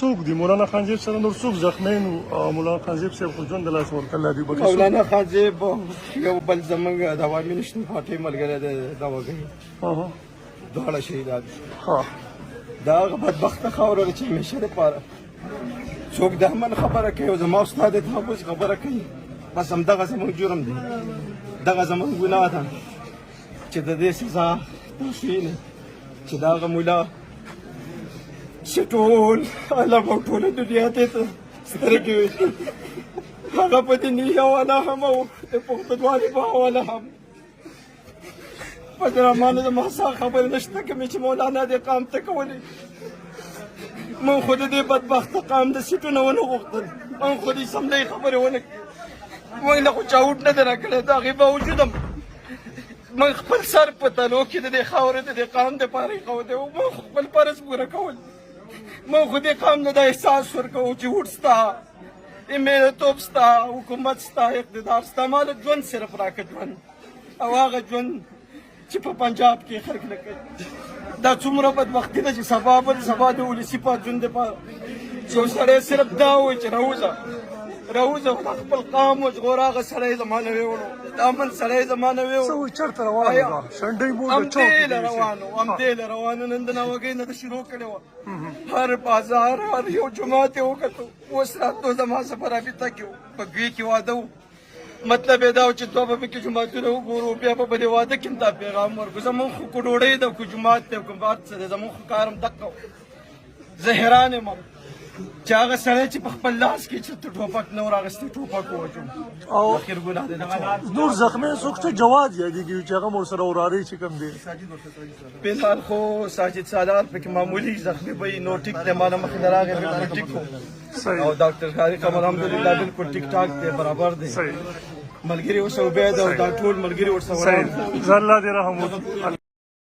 څوک دي مولانا خانزیب سره نور څوک زخمیان او مولانا خانزیب صاحب خو ژوند د لاس ورکړی دی مولانا خانزیب یو بل زموږ د عوامي نشتون پارټۍ ملګری دی دا وګړي دواړه شهیدان دا هغه بدبخته خاوره ده چې همیشه دپاره څوک د امن خبره کوي او زما استاد د تحفظ خبره کوي بس همدغه زموږ جرم دی دغه زموږ ګناه ده چې د دې سزا تاسو وینئ چې د هغه ملا چې ټول عالم او ټوله دنیا ته سترګې وي هغه په دیني حواله هم او د پښتونولۍ په حواله هم په درمانه د محسا خبرې نشته کومې چې مولانا دې قام ته کولې من خو د دې بدبخته قام د سیټونه ونه غوښتل من خو دې سمدی خبرې ونه کړې موږ له خو چاوټ نه دی راکړی د هغې باوجود هم من خپل سر په تلو کې د دې خاورې د دې قام دپاره ایښودی و من خپل فرض پوره کول من خو دې قام نه دا احساس ورکوو چې وټ ستا مېړهتوب ستا حکومت ستا اقتدار ستا ما له ژوند صرف راکړه ژوند او هغه ژوند چې په پنجاب کې خلک نه کوي دا څومره بدبختي ده چې سبا د ولسي پاڅون دپاره یو سړی صرف دا وایي چې راوځه خو خپل قام وژغوره هغه سړی زما نه ویوړو د امن سړی زما نه ویوړو همدې له روانو نن د ناوګۍ نه د شروع کړې وه هر بازار هر یو جومات یې وکتو اوس راتلو زما سره په رابطه کې و په ګوی کې واده و مطلب یې دا و چې دوه به پکې جوماتونه وګورو بیا به په دې واده کې هم دا پیغام ورکړو زمونږ خو که ډوډۍ ده که جومات دی که هر څه دی زمونږ خو کار هم دقه و زه حیران یم چې هغه سړی چې په خپل لاس کې چېرته ټوپک نه ور اخیستی ټوپک ووژو اخر ګناه دی نور زخمیان څوک ته جواد یادېږي چې هغه مو ورسره ورارۍ چې کوم دی فلحال خو ساجد سالار پکې معمولي زخمي به نور ټیک دی ما نه مخکې نه راغی بلکل ټیک و او ډاکټر خالق هم الحمدلله بلکل ټیک ټاک دی برابر دی ملګري ورسره عبید او دا ټول ملګري ورسره الله دې رحم وکړي